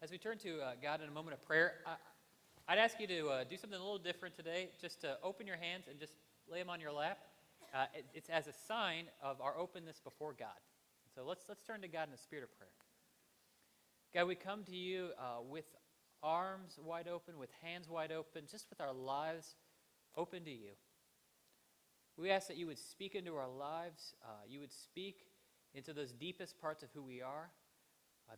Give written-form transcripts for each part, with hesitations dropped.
As we turn to God in a moment of prayer, I'd ask you to do something a little different today, just to open your hands and just lay them on your lap. It's as a sign of our openness before God. So let's turn to God in a spirit of prayer. God, we come to you with arms wide open, with hands wide open, just with our lives open to you. We ask that you would speak into our lives, you would speak into those deepest parts of who we are,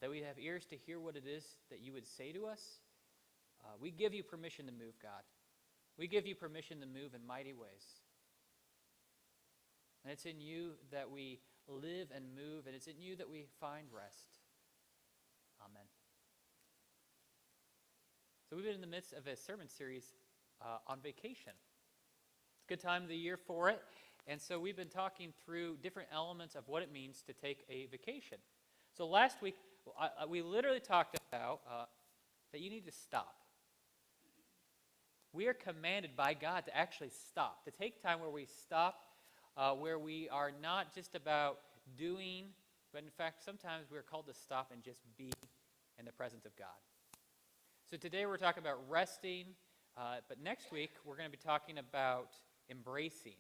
that we have ears to hear what it is that you would say to us. We give you permission to move, God. We give you permission to move in mighty ways. And it's in you that we live and move, and it's in you that we find rest. Amen. So we've been in the midst of a sermon series on vacation. It's a good time of the year for it. And so we've been talking through different elements of what it means to take a vacation. So last week, we literally talked about that you need to stop. We are commanded by God to actually stop, to take time where we stop, where we are not just about doing, but in fact, sometimes we're called to stop and just be in the presence of God. So today we're talking about resting, but next week we're going to be talking about embracing.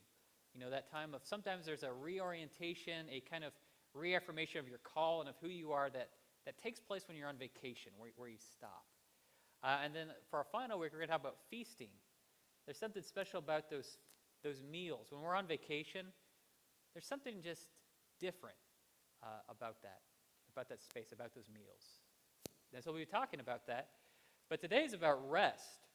You know, that time of sometimes there's a reorientation, a kind of reaffirmation of your call and of who you are that takes place when you're on vacation, where you stop. And then for our final week, we're going to talk about feasting. There's something special about those meals. When we're on vacation, there's something just different about that space, about those meals. And so we'll be talking about that. But today is about rest.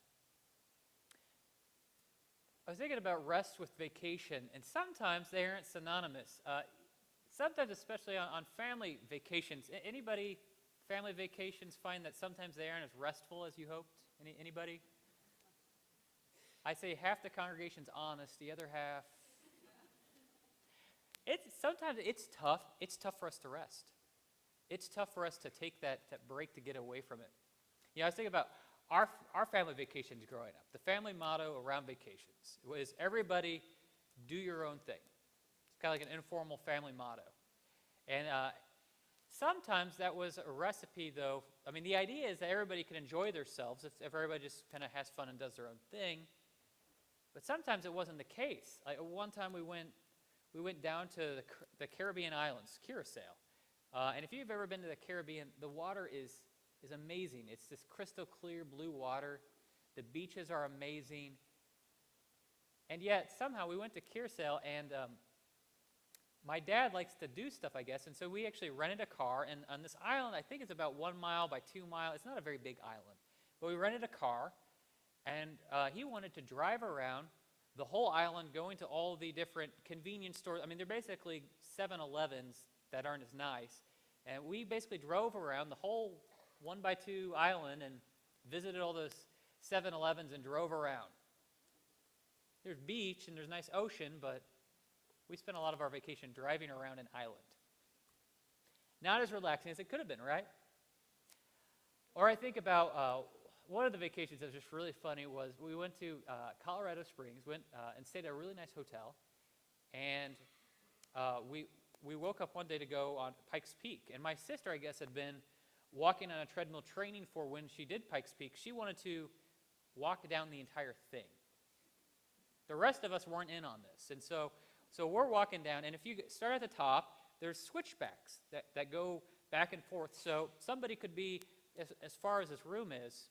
I was thinking about rest with vacation, and sometimes they aren't synonymous. Sometimes, especially on family vacations, anybody family vacations find that sometimes they aren't as restful as you hoped? Anybody? I say half the congregation's honest, the other half. Sometimes it's tough. It's tough for us to rest. It's tough for us to take that break to get away from it. You know, I was thinking about our family vacations growing up. The family motto around vacations was everybody do your own thing. It's kind of like an informal family motto. And sometimes that was a recipe, though. I mean, the idea is that everybody can enjoy themselves if everybody just kind of has fun and does their own thing. But sometimes it wasn't the case. Like one time we went down to the Caribbean islands, Curacao. And if you've ever been to the Caribbean, the water is amazing. It's this crystal clear blue water. The beaches are amazing. And yet, somehow, we went to Curacao, and my dad likes to do stuff, I guess, and so we actually rented a car, and on this island, I think it's about 1 mile by 2 miles. It's not a very big island. But we rented a car, and he wanted to drive around the whole island, going to all the different convenience stores. I mean, they're basically 7-Elevens that aren't as nice. And we basically drove around the whole 1x2 island and visited all those 7-Elevens and drove around. There's beach and there's nice ocean, but we spent a lot of our vacation driving around an island. Not as relaxing as it could have been, right? Or I think about one of the vacations that was just really funny was we went to Colorado Springs, and stayed at a really nice hotel, and we woke up one day to go on Pikes Peak, and my sister, I guess, had been walking on a treadmill training for when she did Pikes Peak. She wanted to walk down the entire thing. The rest of us weren't in on this, and so we're walking down, and if you start at the top, there's switchbacks that go back and forth, so somebody could be as far as this room is,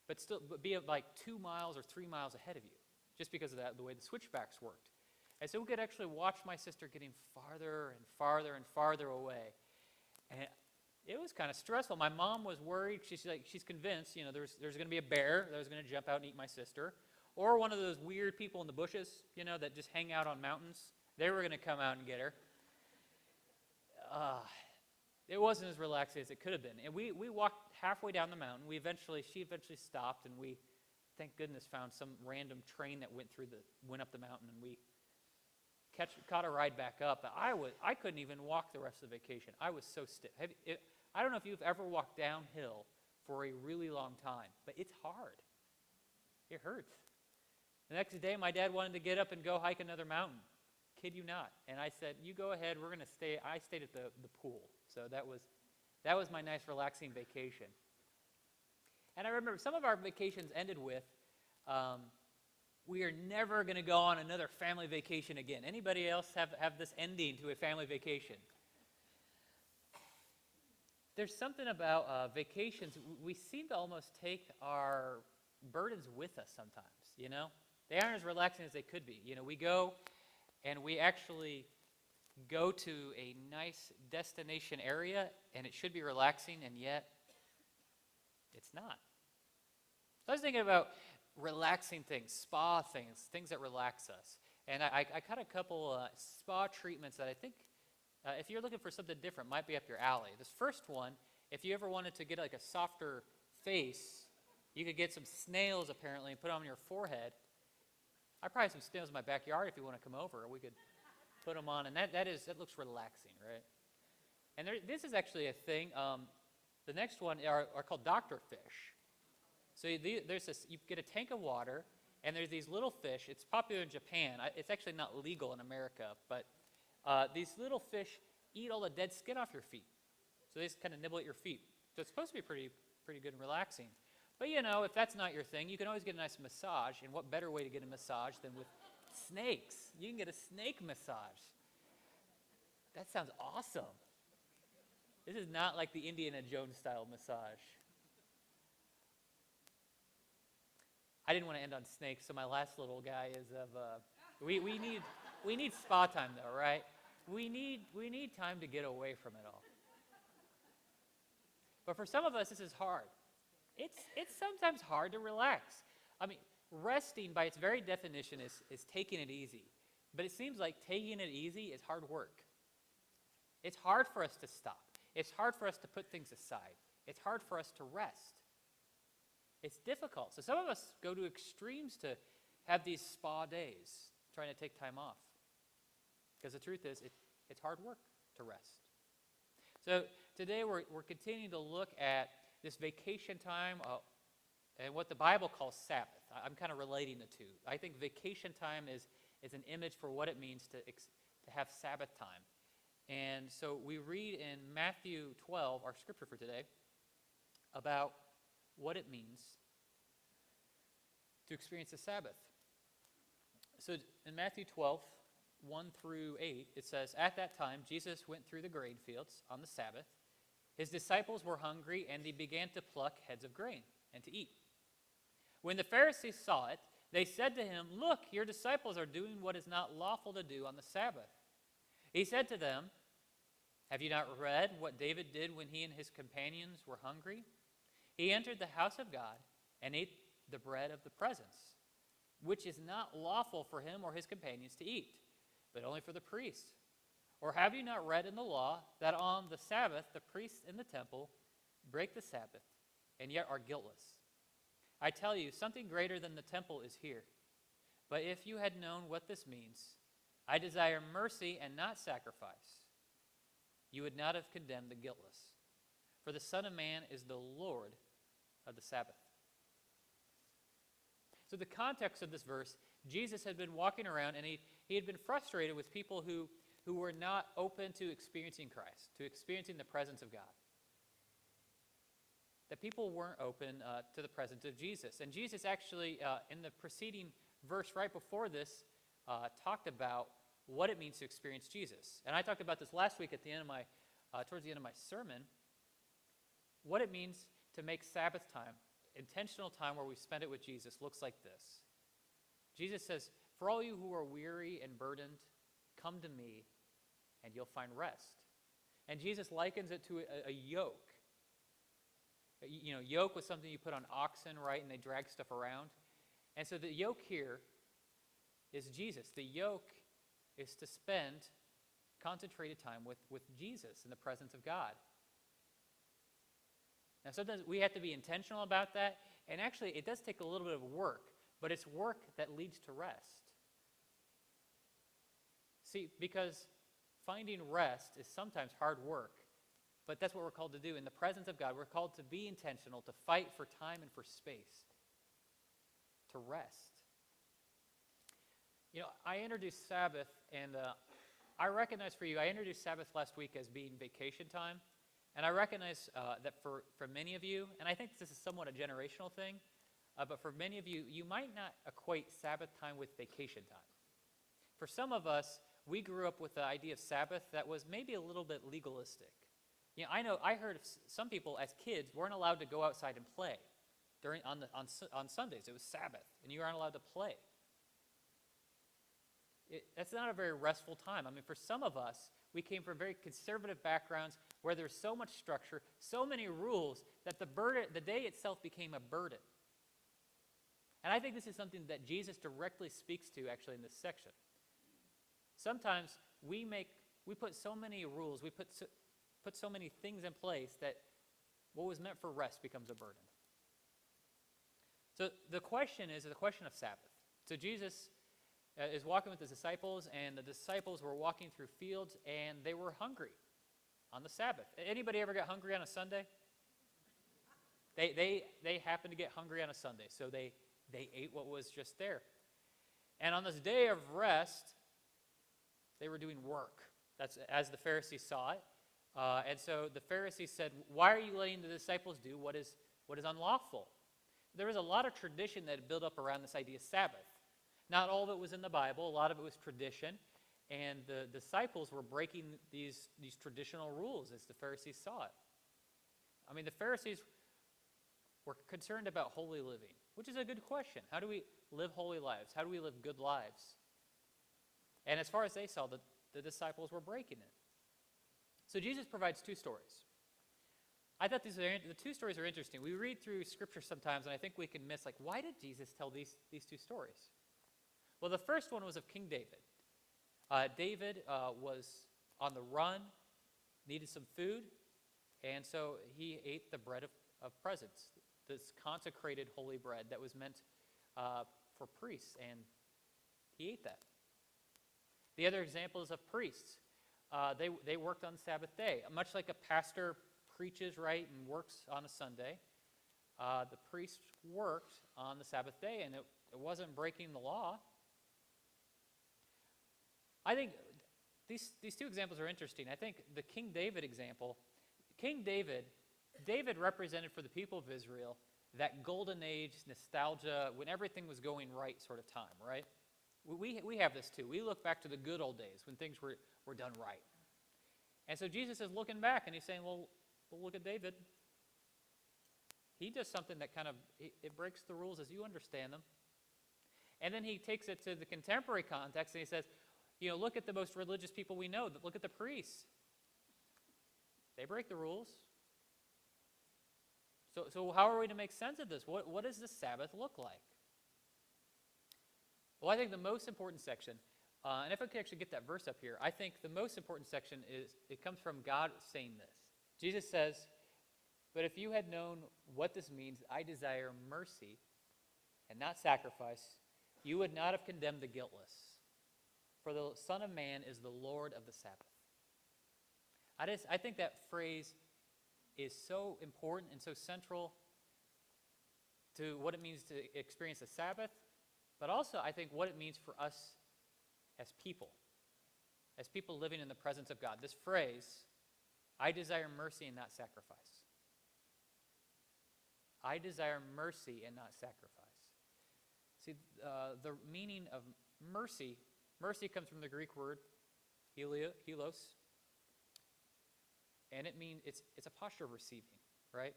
but be like 2 miles or 3 miles ahead of you, just because of the way the switchbacks worked. And so we could actually watch my sister getting farther and farther and farther away. And it was kind of stressful. My mom was worried. She's convinced, you know, there's going to be a bear that was going to jump out and eat my sister, or one of those weird people in the bushes, you know, that just hang out on mountains. They were going to come out and get her. It wasn't as relaxing as it could have been. And we walked halfway down the mountain. She eventually stopped, and we, thank goodness, found some random train that went up the mountain, and we caught a ride back up. But I couldn't even walk the rest of the vacation. I was so stiff. I don't know if you've ever walked downhill for a really long time, but it's hard. It hurts. The next day, my dad wanted to get up and go hike another mountain. Kid you not. And I said, you go ahead, we're going to stay. I stayed at the pool. So that was my nice relaxing vacation. And I remember some of our vacations ended with, we are never going to go on another family vacation again. Anybody else have this ending to a family vacation? There's something about vacations. We seem to almost take our burdens with us sometimes, you know? They aren't as relaxing as they could be. You know, we go and we actually go to a nice destination area, and it should be relaxing, and yet it's not. So I was thinking about relaxing things, spa things, things that relax us. And I caught a couple spa treatments that I think, if you're looking for something different, might be up your alley. This first one, if you ever wanted to get like a softer face, you could get some snails apparently and put on your forehead. I probably have some snails in my backyard if you want to come over. We could put them on, and that looks relaxing, right? And this is actually a thing. The next one are called doctor fish. So there's this, you get a tank of water, and there's these little fish. It's popular in Japan. It's actually not legal in America, but these little fish eat all the dead skin off your feet. So they just kind of nibble at your feet. So it's supposed to be pretty good and relaxing. But you know, if that's not your thing, you can always get a nice massage. And what better way to get a massage than with snakes? You can get a snake massage. That sounds awesome. This is not like the Indiana Jones style massage. I didn't want to end on snakes, so my last little guy is of we need spa time though, right? We need time to get away from it all. But for some of us, this is hard. It's sometimes hard to relax. I mean, resting by its very definition is taking it easy. But it seems like taking it easy is hard work. It's hard for us to stop. It's hard for us to put things aside. It's hard for us to rest. It's difficult. So some of us go to extremes to have these spa days, trying to take time off. Because the truth is, it's hard work to rest. So today we're continuing to look at this vacation time and what the Bible calls Sabbath. I'm kind of relating the two. I think vacation time is an image for what it means to have Sabbath time. And so we read in Matthew 12, our scripture for today, about what it means to experience the Sabbath. So in Matthew 12, 1 through 8, it says, "At that time, Jesus went through the grain fields on the Sabbath. His disciples were hungry, and they began to pluck heads of grain and to eat. When the Pharisees saw it, they said to him, 'Look, your disciples are doing what is not lawful to do on the Sabbath.' He said to them, 'Have you not read what David did when he and his companions were hungry? He entered the house of God and ate the bread of the presence, which is not lawful for him or his companions to eat, but only for the priests. Or have you not read in the law that on the Sabbath the priests in the temple break the Sabbath and yet are guiltless? I tell you, something greater than the temple is here. But if you had known what this means, I desire mercy and not sacrifice, you would not have condemned the guiltless. For the Son of Man is the Lord of the Sabbath.'" So the context of this verse, Jesus had been walking around and he had been frustrated with people who were not open to experiencing Christ, to experiencing the presence of God. That people weren't open to the presence of Jesus. And Jesus actually, in the preceding verse right before this, talked about what it means to experience Jesus. And I talked about this last week at the end of my, towards the end of my sermon, what it means to make Sabbath time, intentional time where we spend it with Jesus, looks like this. Jesus says, "For all you who are weary and burdened, come to me and you'll find rest." And Jesus likens it to a yoke. You know, yoke was something you put on oxen, right, and they drag stuff around. And so the yoke here is Jesus. The yoke is to spend concentrated time with Jesus in the presence of God. Now sometimes we have to be intentional about that, and actually it does take a little bit of work, but it's work that leads to rest. See, because finding rest is sometimes hard work, but that's what we're called to do. In the presence of God, we're called to be intentional, to fight for time and for space, to rest. You know, I introduced Sabbath, and I recognize for you, I introduced Sabbath last week as being vacation time, And I recognize that for many of you, and I think this is somewhat a generational thing, but for many of you, you might not equate Sabbath time with vacation time. For some of us, we grew up with the idea of Sabbath that was maybe a little bit legalistic. I heard of some people as kids weren't allowed to go outside and play on Sundays. It was Sabbath, and you aren't allowed to play. That's not a very restful time. I mean, for some of us, we came from very conservative backgrounds where there's so much structure, so many rules, that the day itself became a burden. And I think this is something that Jesus directly speaks to actually in this section. Sometimes we put so many rules, we put so many things in place that what was meant for rest becomes a burden. So the question is the question of Sabbath. So Jesus is walking with his disciples, and the disciples were walking through fields, and they were hungry on the Sabbath. Anybody ever get hungry on a Sunday? They happened to get hungry on a Sunday, so they ate what was just there. And on this day of rest, they were doing work. That's as the Pharisees saw it. And so the Pharisees said, "Why are you letting the disciples do what is unlawful?" There was a lot of tradition that had built up around this idea of Sabbath. Not all of it was in the Bible. A lot of it was tradition. And the disciples were breaking these traditional rules as the Pharisees saw it. I mean, the Pharisees were concerned about holy living, which is a good question. How do we live holy lives? How do we live good lives? And as far as they saw, the disciples were breaking it. So Jesus provides two stories. I thought the two stories are interesting. We read through Scripture sometimes, and I think we can miss, why did Jesus tell these two stories? Well, the first one was of King David. David was on the run, needed some food, and so he ate the bread of presence, this consecrated holy bread that was meant for priests, and he ate that. The other example is of priests. They worked on the Sabbath day. Much like a pastor preaches, right, and works on a Sunday, the priest worked on the Sabbath day, and it wasn't breaking the law. I think these two examples are interesting. I think the King David example, David represented for the people of Israel that golden age nostalgia, when everything was going right sort of time, right? We have this too. We look back to the good old days when things were done right. And so Jesus is looking back and he's saying, well, look at David. He does something that kind of, it breaks the rules as you understand them. And then he takes it to the contemporary context and he says, look at the most religious people we know. Look at the priests. They break the rules. So how are we to make sense of this? What does the Sabbath look like? Well, I think the most important section, and if I could actually get that verse up here, I think the most important section it comes from God saying this. Jesus says, "But if you had known what this means, I desire mercy and not sacrifice, you would not have condemned the guiltless. For the Son of Man is the Lord of the Sabbath." I think that phrase is so important and so central to what it means to experience the Sabbath, but also I think what it means for us as people living in the presence of God. This phrase, "I desire mercy and not sacrifice." I desire mercy and not sacrifice. See, the meaning of mercy comes from the Greek word helos, and it means it's a posture of receiving, right?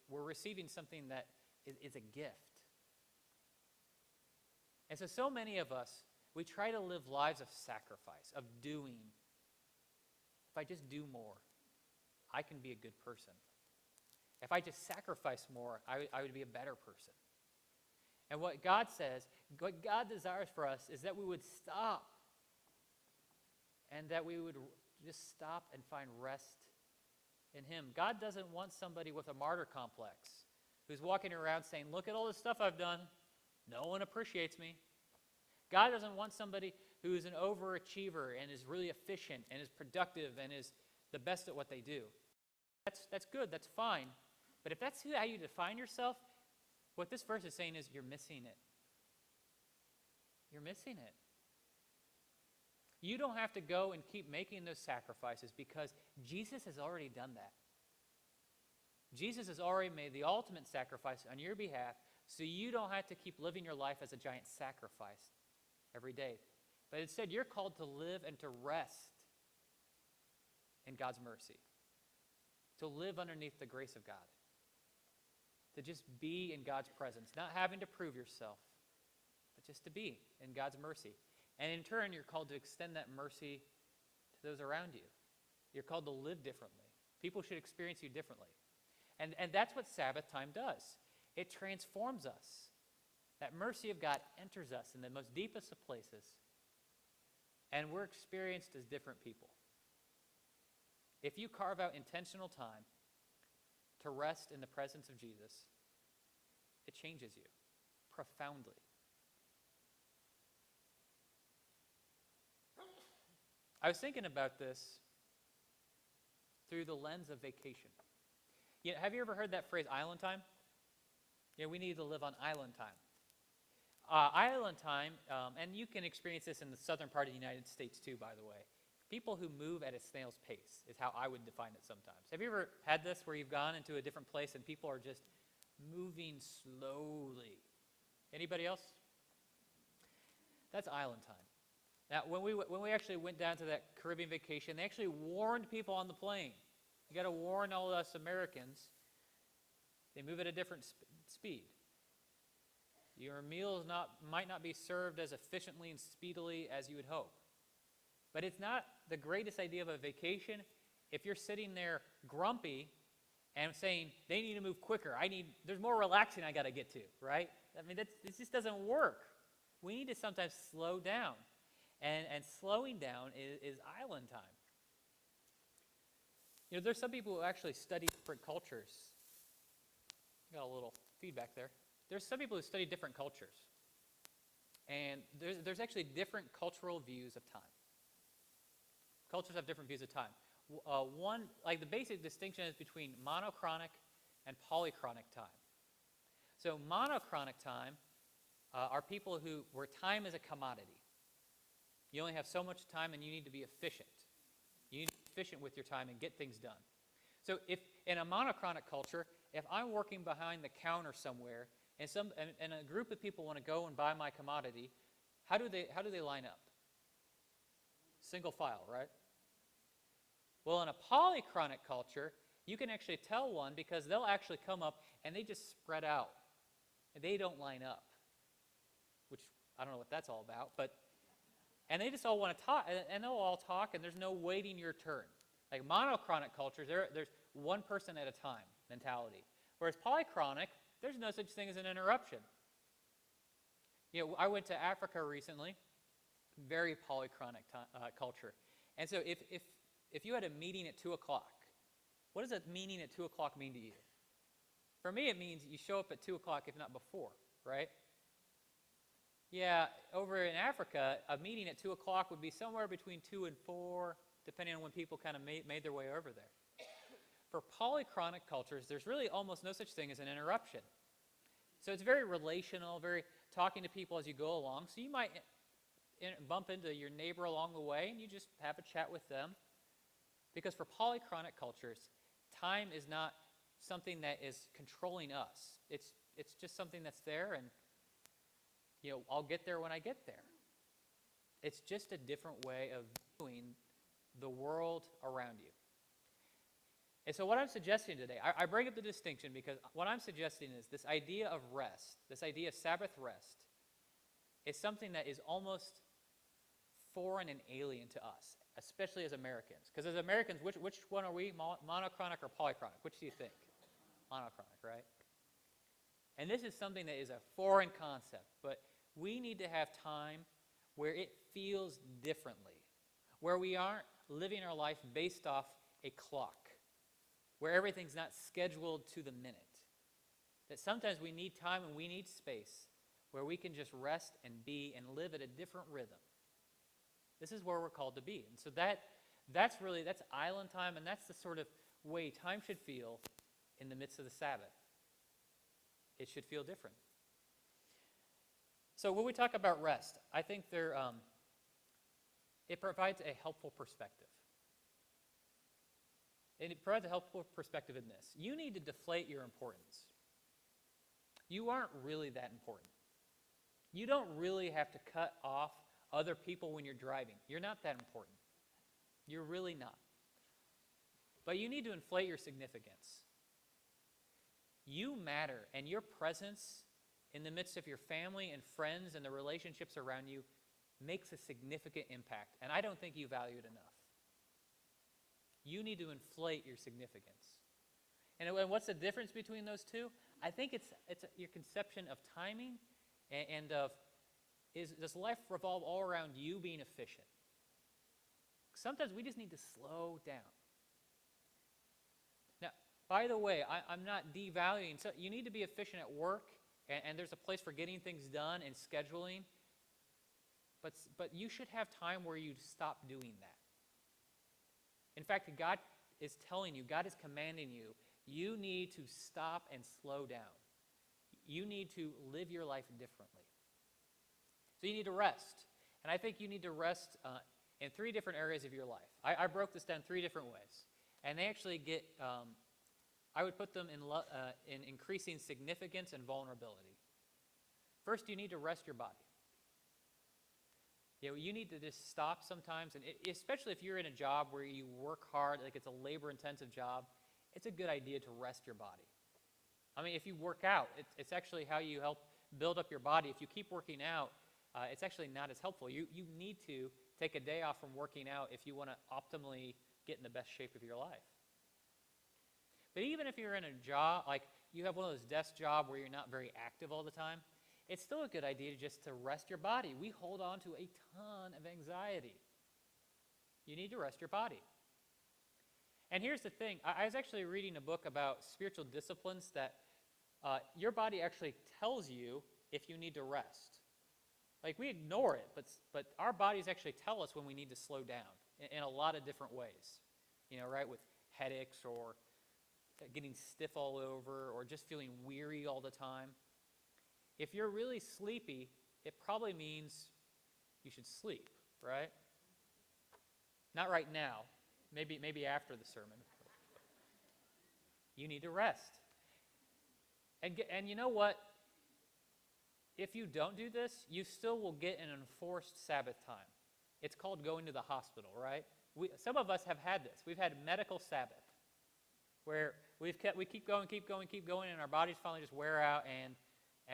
We're receiving something that is a gift. And so many of us, we try to live lives of sacrifice, of doing. If I just do more, I can be a good person. If I just sacrifice more, I would be a better person. And what God says, what God desires for us is that we would stop and that we would just stop and find rest in Him. God doesn't want somebody with a martyr complex who's walking around saying, "Look at all the stuff I've done. No one appreciates me." God doesn't want somebody who is an overachiever and is really efficient and is productive and is the best at what they do. That's good, that's fine. But if that's how you define yourself, what this verse is saying is you're missing it. You're missing it. You don't have to go and keep making those sacrifices because Jesus has already done that. Jesus has already made the ultimate sacrifice on your behalf, so you don't have to keep living your life as a giant sacrifice every day. But instead, you're called to live and to rest in God's mercy, to live underneath the grace of God, to just be in God's presence, not having to prove yourself, but just to be in God's mercy. And in turn, you're called to extend that mercy to those around you. You're called to live differently. People should experience you differently. And that's what Sabbath time does. It transforms us. That mercy of God enters us in the most deepest of places, and we're experienced as different people. If you carve out intentional time to rest in the presence of Jesus, it changes you profoundly. I was thinking about this through the lens of vacation. Have you ever heard that phrase, island time? We need to live on island time. Island time, and you can experience this in the southern part of the United States too, by the way. People who move at a snail's pace is how I would define it sometimes. Have you ever had this where you've gone into a different place and people are just moving slowly? Anybody else? That's island time. Now, when we actually went down to that Caribbean vacation, they actually warned people on the plane. You got to warn all us Americans. They move at a different speed. Your meals might not be served as efficiently and speedily as you would hope. But it's not the greatest idea of a vacation if you're sitting there grumpy and saying, they need to move quicker. There's more relaxing I got to get to, right? I mean, this just doesn't work. We need to sometimes slow down. And slowing down is island time. There's some people who actually study different cultures. Got a little feedback there. There's some people who study different cultures. And there's actually different cultural views of time. Cultures have different views of time. One, like the basic distinction is between monochronic and polychronic time. So monochronic time are people where time is a commodity. You only have so much time and you need to be efficient. You need to be efficient with your time and get things done. So if in a monochronic culture, if I'm working behind the counter somewhere and a group of people want to go and buy my commodity, how do they line up? Single file, right? Well, in a polychronic culture, you can actually tell one because they'll actually come up and they just spread out. And they don't line up, which I don't know what that's all about, and they just all want to talk, and they'll all talk, and there's no waiting your turn. Like monochronic cultures, there's one person at a time mentality. Whereas polychronic, there's no such thing as an interruption. I went to Africa recently, very polychronic culture. And so if you had a meeting at 2 o'clock, what does a meeting at 2 o'clock mean to you? For me, it means you show up at 2 o'clock, if not before, right? Yeah, over in Africa, a meeting at 2 o'clock would be somewhere between 2 and 4, depending on when people kind of made their way over there. For polychronic cultures, there's really almost no such thing as an interruption. So it's very relational, very talking to people as you go along. So you might bump into your neighbor along the way, and you just have a chat with them. Because for polychronic cultures, time is not something that is controlling us. It's just something that's there, and I'll get there when I get there. It's just a different way of viewing the world around you. And so what I'm suggesting today, I bring up the distinction because what I'm suggesting is this idea of rest, this idea of Sabbath rest, is something that is almost foreign and alien to us, especially as Americans. Because as Americans, which one are we, monochronic or polychronic? Which do you think? Monochronic, right? And this is something that is a foreign concept, but we need to have time where it feels differently, where we aren't living our life based off a clock, where everything's not scheduled to the minute. That sometimes we need time and we need space where we can just rest and be and live at a different rhythm. This is where we're called to be. And so that's island time, and that's the sort of way time should feel in the midst of the Sabbath. It should feel different. So when we talk about rest, I think it provides a helpful perspective. and it provides a helpful perspective in this. You need to deflate your importance. You aren't really that important. You don't really have to cut off other people when you're driving. You're not that important. You're really not. But you need to inflate your significance. You matter, and your presence in the midst of your family and friends and the relationships around you makes a significant impact, and I don't think you value it enough. You need to inflate your significance. And what's the difference between those two? I think it's your conception of timing and of, does life revolve all around you being efficient? Sometimes we just need to slow down. Now, by the way, I'm not devaluing. So you need to be efficient at work, and there's a place for getting things done and scheduling. But you should have time where you stop doing that. In fact, God is telling you, God is commanding you, you need to stop and slow down. You need to live your life differently. So you need to rest. And I think you need to rest in 3 different areas of your life. I broke this down 3 different ways. And they actually get, I would put them in increasing significance and vulnerability. First, you need to rest your body. You need to just stop sometimes, and especially if you're in a job where you work hard, like it's a labor-intensive job, it's a good idea to rest your body. I mean, if you work out, it's actually how you help build up your body. If you keep working out, it's actually not as helpful. You need to take a day off from working out if you want to optimally get in the best shape of your life. But even if you're in a job, like you have one of those desk jobs where you're not very active all the time, it's still a good idea just to rest your body. We hold on to a ton of anxiety. You need to rest your body. And here's the thing. I was actually reading a book about spiritual disciplines that your body actually tells you if you need to rest. Like we ignore it, but our bodies actually tell us when we need to slow down in a lot of different ways. Right, with headaches or getting stiff all over or just feeling weary all the time. If you're really sleepy, it probably means you should sleep, right? Not right now. Maybe after the sermon. You need to rest. And you know what? If you don't do this, you still will get an enforced Sabbath time. It's called going to the hospital, right? Some of us have had this. We've had medical Sabbath, where we keep going, and our bodies finally just wear out, and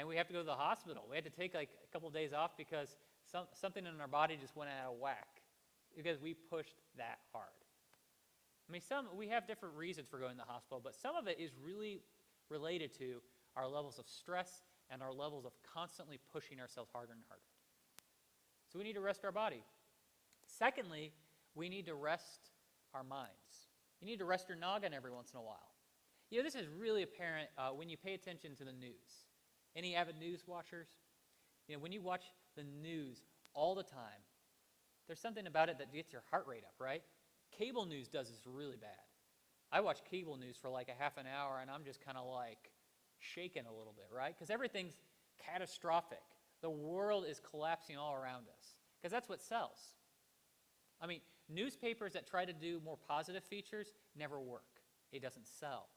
we have to go to the hospital. We had to take like a couple of days off because something in our body just went out of whack because we pushed that hard. I mean, we have different reasons for going to the hospital, but some of it is really related to our levels of stress and our levels of constantly pushing ourselves harder and harder. So we need to rest our body. Secondly, we need to rest our minds. You need to rest your noggin every once in a while. This is really apparent when you pay attention to the news. Any avid news watchers? When you watch the news all the time, there's something about it that gets your heart rate up, right? Cable news does this really bad. I watch cable news for like a half an hour, and I'm just kind of like shaking a little bit, right? Because everything's catastrophic. The world is collapsing all around us because that's what sells. I mean, newspapers that try to do more positive features never work. It doesn't sell.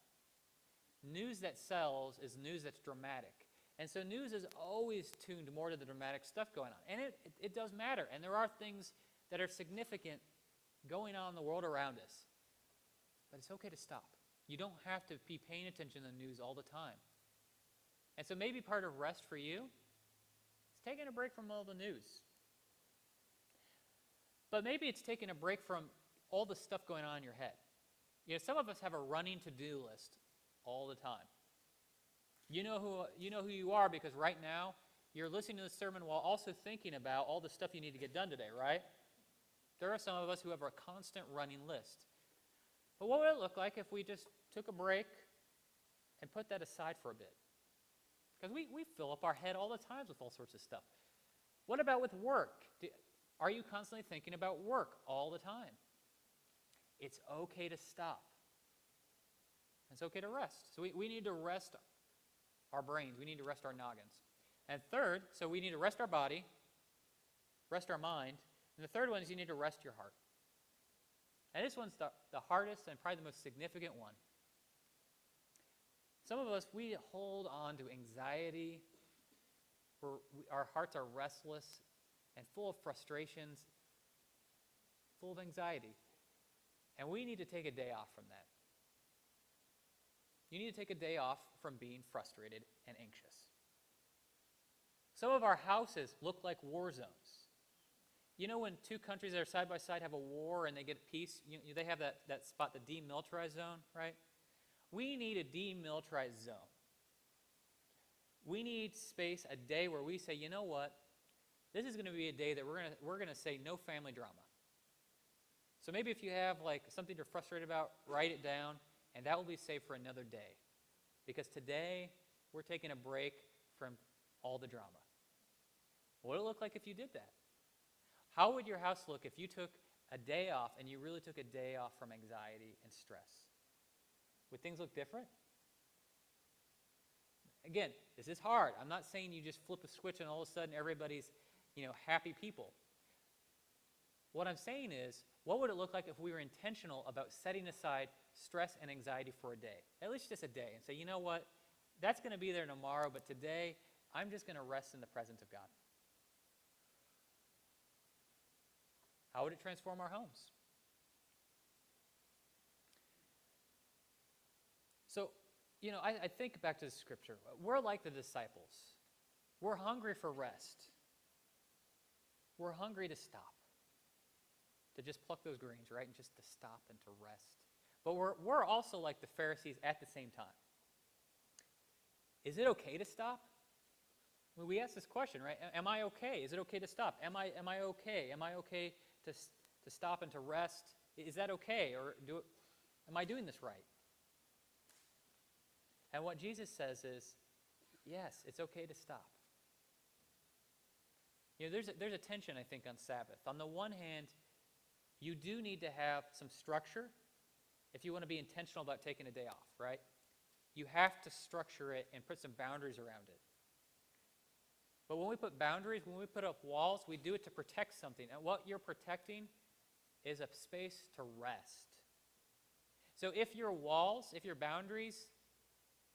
News that sells is news that's dramatic. And so news is always tuned more to the dramatic stuff going on. And it does matter. And there are things that are significant going on in the world around us. But it's okay to stop. You don't have to be paying attention to the news all the time. And so maybe part of rest for you is taking a break from all the news. But maybe it's taking a break from all the stuff going on in your head. Some of us have a running to-do list all the time. You know who you are because right now you're listening to the sermon while also thinking about all the stuff you need to get done today, right? There are some of us who have a constant running list. But what would it look like if we just took a break and put that aside for a bit? Because we fill up our head all the time with all sorts of stuff. What about with work? Are you constantly thinking about work all the time? It's okay to stop. It's okay to rest. So we need to rest our brains. We need to rest our noggins. And third, so we need to rest our body, rest our mind. And the third one is you need to rest your heart. And this one's the hardest and probably the most significant one. Some of us, we hold on to anxiety. Our hearts are restless and full of frustrations, full of anxiety. And we need to take a day off from that. You need to take a day off from being frustrated and anxious. Some of our houses look like war zones. You know when two countries that are side by side have a war and they get peace, they have that spot, the demilitarized zone, right? We need a demilitarized zone. We need space, a day where we say, you know what? This is going to be a day that we're going to say no family drama. So maybe if you have like something you're frustrated about, write it down, and that will be saved for another day. Because today, we're taking a break from all the drama. What would it look like if you did that? How would your house look if you took a day off and you really took a day off from anxiety and stress? Would things look different? Again, this is hard. I'm not saying you just flip a switch and all of a sudden everybody's, happy people. What I'm saying is, what would it look like if we were intentional about setting aside stress and anxiety for a day? At least just a day. And say, you know what? That's going to be there tomorrow, but today I'm just going to rest in the presence of God. How would it transform our homes? So, I think back to the scripture. We're like the disciples. We're hungry for rest. We're hungry to stop. To just pluck those greens, right? And just to stop and to rest. But we're also like the Pharisees at the same time. Is it okay to stop? Well, we ask this question, right? Am I okay? Is it okay to stop? Am I okay? Am I okay to stop and to rest? Is that okay? Or am I doing this right? And what Jesus says is, yes, it's okay to stop. There's a tension, I think, on Sabbath. On the one hand, you do need to have some structure if you want to be intentional about taking a day off, right? You have to structure it and put some boundaries around it. But when we put boundaries, when we put up walls, we do it to protect something. And what you're protecting is a space to rest. So if your walls, if your boundaries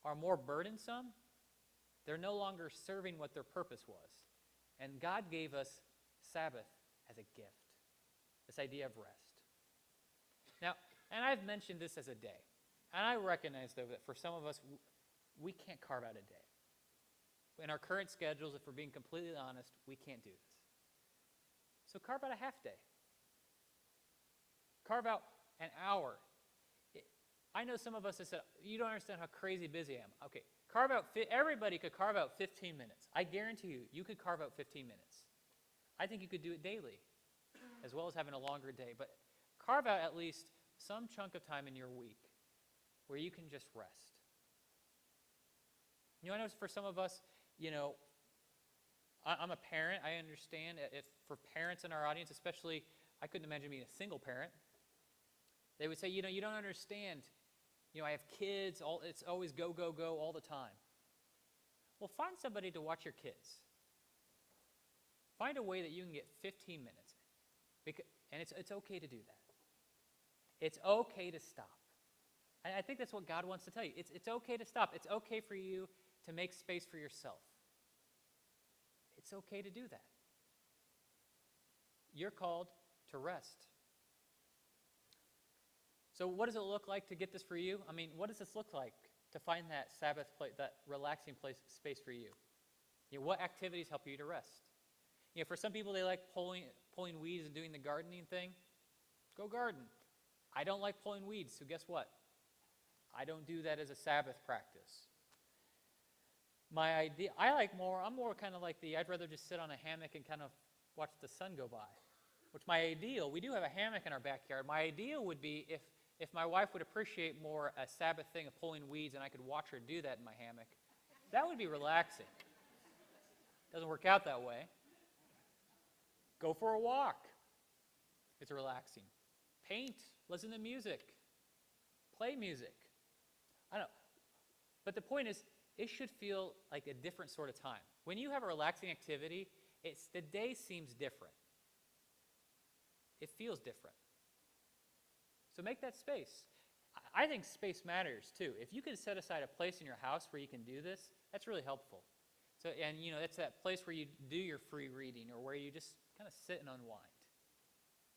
are more burdensome, they're no longer serving what their purpose was. And God gave us Sabbath as a gift, this idea of rest. Now, and I've mentioned this as a day. And I recognize, though, that for some of us, we can't carve out a day. In our current schedules, if we're being completely honest, we can't do this. So carve out a half day. Carve out an hour. I know some of us have said, you don't understand how crazy busy I am. Okay, everybody could carve out 15 minutes. I guarantee you could carve out 15 minutes. I think you could do it daily, as well as having a longer day. But carve out at least some chunk of time in your week where you can just rest. I know for some of us, I'm a parent. I understand if for parents in our audience, especially, I couldn't imagine being a single parent. They would say, you don't understand. I have kids. It's always go, go, go all the time. Well, find somebody to watch your kids. Find a way that you can get 15 minutes. And it's okay to do that. It's okay to stop. And I think that's what God wants to tell you. It's okay to stop. It's okay for you to make space for yourself. It's okay to do that. You're called to rest. So what does it look like to get this for you? What does this look like to find that Sabbath place, that relaxing space for you? What activities help you to rest? For some people, they like pulling weeds and doing the gardening thing. Go garden. I don't like pulling weeds, so guess what? I don't do that as a Sabbath practice. I'm more kind of like I'd rather just sit on a hammock and kind of watch the sun go by. We do have a hammock in our backyard. My ideal would be if my wife would appreciate more a Sabbath thing of pulling weeds and I could watch her do that in my hammock. That would be relaxing. Doesn't work out that way. Go for a walk. It's relaxing. Paint. Listen to music. Play music. I don't know. But the point is, it should feel like a different sort of time. When you have a relaxing activity, the day seems different. It feels different. So make that space. I think space matters too. If you can set aside a place in your house where you can do this, that's really helpful. So, and it's that place where you do your free reading or where you just kind of sit and unwind.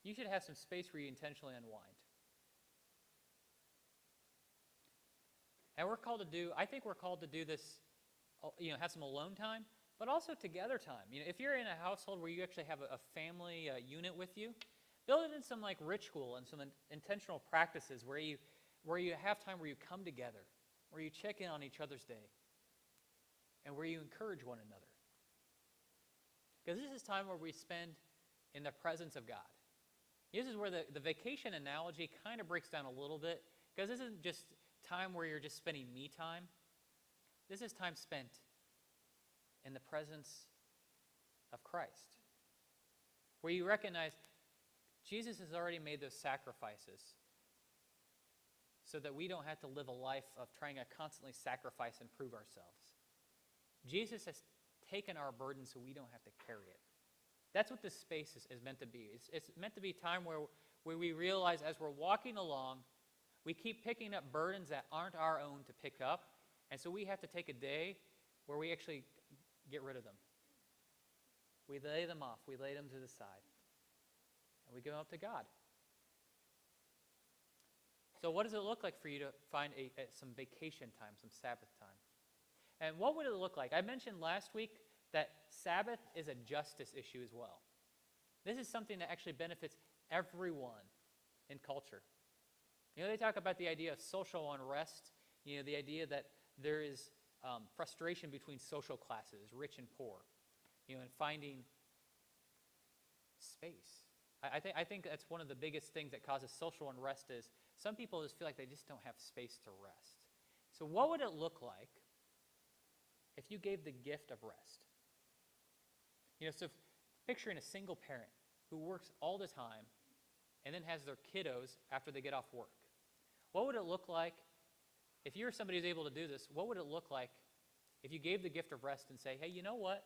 You should have some space where you intentionally unwind. And I think we're called to do this, have some alone time, but also together time. If you're in a household where you actually have a family unit with you, build it in some like ritual and some intentional practices where you have time where you come together, where you check in on each other's day, and where you encourage one another. Because this is time where we spend in the presence of God. This is where the vacation analogy kind of breaks down a little bit, because this isn't just time where you're just spending me time. This is time spent in the presence of Christ, where you recognize Jesus has already made those sacrifices so that we don't have to live a life of trying to constantly sacrifice and prove ourselves. Jesus has taken our burden so we don't have to carry it. That's what this space is meant to be. It's meant to be time where we realize as we're walking along, we keep picking up burdens that aren't our own to pick up, and so we have to take a day where we actually get rid of them. We lay them off. We lay them to the side. And we give them up to God. So what does it look like for you to find some vacation time, some Sabbath time? And what would it look like? I mentioned last week that Sabbath is a justice issue as well. This is something that actually benefits everyone in culture. They talk about the idea of social unrest, the idea that there is frustration between social classes, rich and poor, and finding space. I think that's one of the biggest things that causes social unrest is some people just feel like they just don't have space to rest. So what would it look like if you gave the gift of rest? So picturing a single parent who works all the time and then has their kiddos after they get off work. What would it look like if you're somebody who's able to do this? What would it look like if you gave the gift of rest and say, hey, you know what?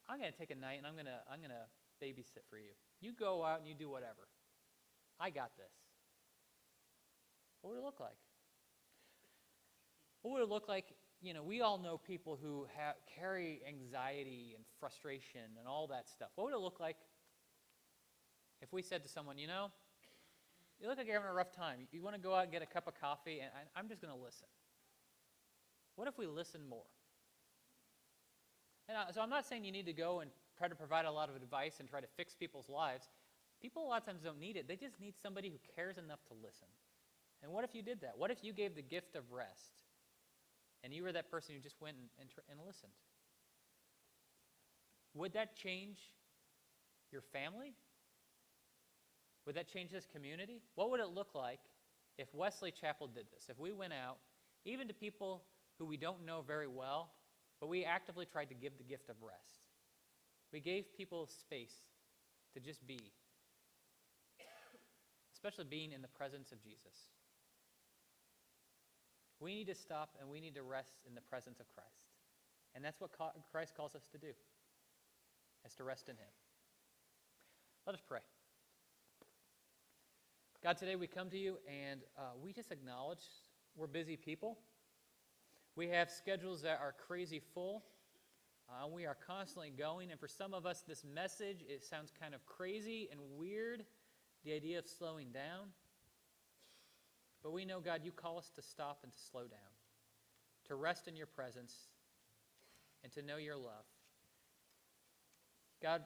I'm going to take a night and I'm going to babysit for you. You go out and you do whatever. I got this. What would it look like? What would it look like? We all know people who carry anxiety and frustration and all that stuff. What would it look like if we said to someone, you look like you're having a rough time. You want to go out and get a cup of coffee, and I'm just going to listen. What if we listen more? And so I'm not saying you need to go and try to provide a lot of advice and try to fix people's lives. People a lot of times don't need it. They just need somebody who cares enough to listen. And what if you did that? What if you gave the gift of rest and you were that person who just went and listened? Would that change your family? Would that change this community? What would it look like if Wesley Chapel did this? If we went out, even to people who we don't know very well, but we actively tried to give the gift of rest. We gave people space to just be, especially being in the presence of Jesus. We need to stop and we need to rest in the presence of Christ. And that's what Christ calls us to do, is to rest in him. Let us pray. God, today we come to you and we just acknowledge we're busy people. We have schedules that are crazy full. We are constantly going, and for some of us, this message, it sounds kind of crazy and weird, the idea of slowing down. But we know, God, you call us to stop and to slow down, to rest in your presence, and to know your love. God,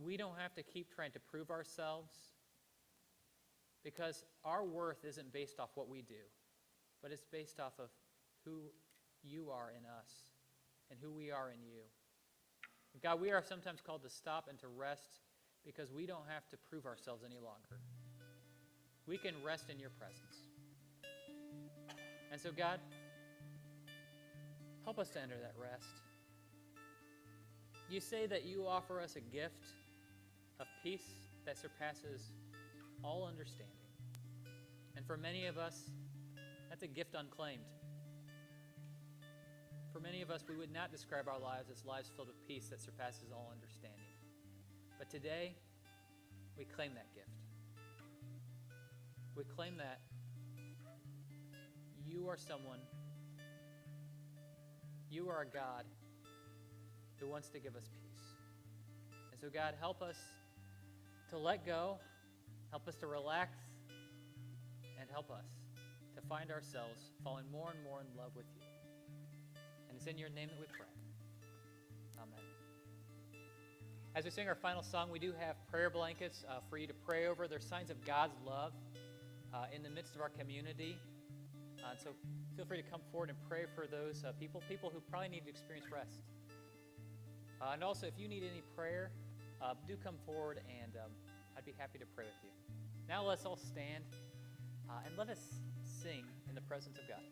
we don't have to keep trying to prove ourselves, because our worth isn't based off what we do, but it's based off of who you are in us and who we are in you. God, we are sometimes called to stop and to rest because we don't have to prove ourselves any longer. We can rest in your presence. And so, God, help us to enter that rest. You say that you offer us a gift of peace that surpasses all understanding. And for many of us, that's a gift unclaimed. For many of us, we would not describe our lives as lives filled with peace that surpasses all understanding. But today, we claim that gift. We claim that you are someone, you are a God who wants to give us peace. And so, God, help us to let go, help us to relax, and help us to find ourselves falling more and more in love with you. And it's in your name that we pray. Amen. As we sing our final song, we do have prayer blankets for you to pray over. They're signs of God's love in the midst of our community. So feel free to come forward and pray for those people who probably need to experience rest. And also, if you need any prayer, do come forward, and I'd be happy to pray with you. Now let's all stand and let us sing in the presence of God.